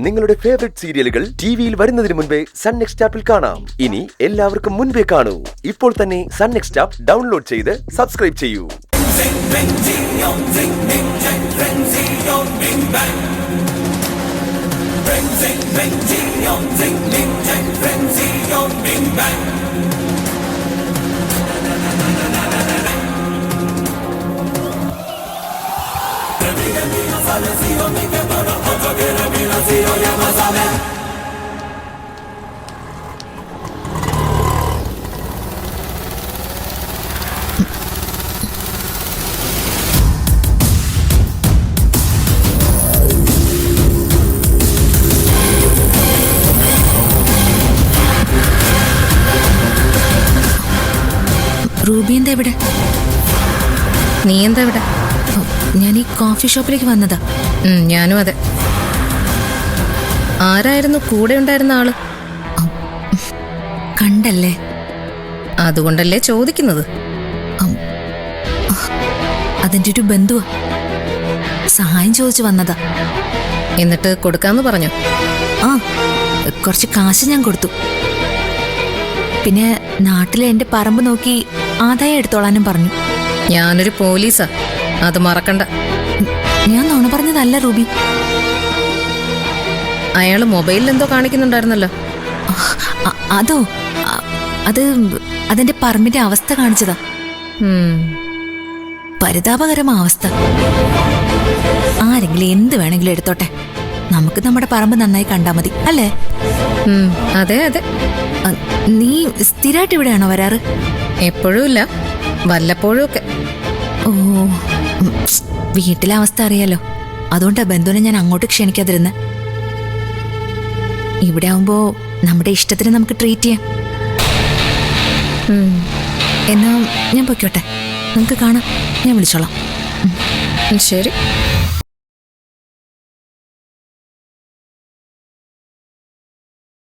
നിങ്ങളുടെ ഫേവറേറ്റ് സീരിയലുകൾ ടിവിയിൽ വരുന്നതിന് മുൻപേ സൺ നെക്സ്റ്റ് ആപ്പിൽ കാണാം. ഇനി എല്ലാവർക്കും മുൻപേ കാണൂ. ഇപ്പോൾ തന്നെ സൺ നെക്സ്റ്റ് ആപ്പ് ഡൗൺലോഡ് ചെയ്ത് സബ്സ്ക്രൈബ് ചെയ്യൂ. റൂബി എന്താ ഇവിടെ? നീ എന്താ ഇവിടെ? ഞാൻ ഈ കോഫി ഷോപ്പിലേക്ക് വന്നതാ. ഞാനും അതെ. ആരായിരുന്നു കൂടെ ഉണ്ടായിരുന്ന ആള്? കണ്ടല്ലേ, അതുകൊണ്ടല്ലേ ചോദിക്കുന്നത്. അതിന്റെ ഒരു ബന്ധുവാ, സഹായം ചോദിച്ചു വന്നതാ. എന്നിട്ട് കൊടുക്കാന്ന് പറഞ്ഞു? ആ, കുറച്ച് കാശ് ഞാൻ കൊടുത്തു. പിന്നെ നാട്ടിലെ എന്റെ പറമ്പ് നോക്കി ആദായം എടുത്തോളാനും പറഞ്ഞു. ഞാനൊരു പോലീസാ, അത് മറക്കണ്ട. ഞാൻ നുണ പറഞ്ഞതല്ല റൂബി. അയാള് മൊബൈലിൽ എന്തോ കാണിക്കുന്നുണ്ടായിരുന്നല്ലോ. അതോ, അതെന്റെ പറമ്പിന്റെ അവസ്ഥ കാണിച്ചതാ. പരിതാപകരമായ അവസ്ഥ. ആരെങ്കിലും എന്ത് വേണമെങ്കിലും എടുത്തോട്ടെ, നമുക്ക് നമ്മുടെ പറമ്പ് നന്നായി കണ്ടാ മതി, അല്ലേ? അതെ അതെ. നീ സ്ഥിരമായിട്ട് ഇവിടെയാണോ വരാറ്? എപ്പോഴും ഇല്ല, വല്ലപ്പോഴും ഒക്കെ. ഓ, വീട്ടിലെ അവസ്ഥ അറിയാലോ, അതുകൊണ്ടാ ബന്ധുവിനെ ഞാൻ അങ്ങോട്ട് ക്ഷണിക്കാതിരുന്നെ. ഇവിടെ ആവുമ്പോ നമ്മുടെ ഇഷ്ടത്തിന് നമുക്ക് ട്രീറ്റ് ചെയ്യാം. എന്നാ ഞാൻ പൊയ്ക്കോട്ടെ, നമുക്ക് കാണാം. ഞാൻ വിളിച്ചോളാം. ശരി.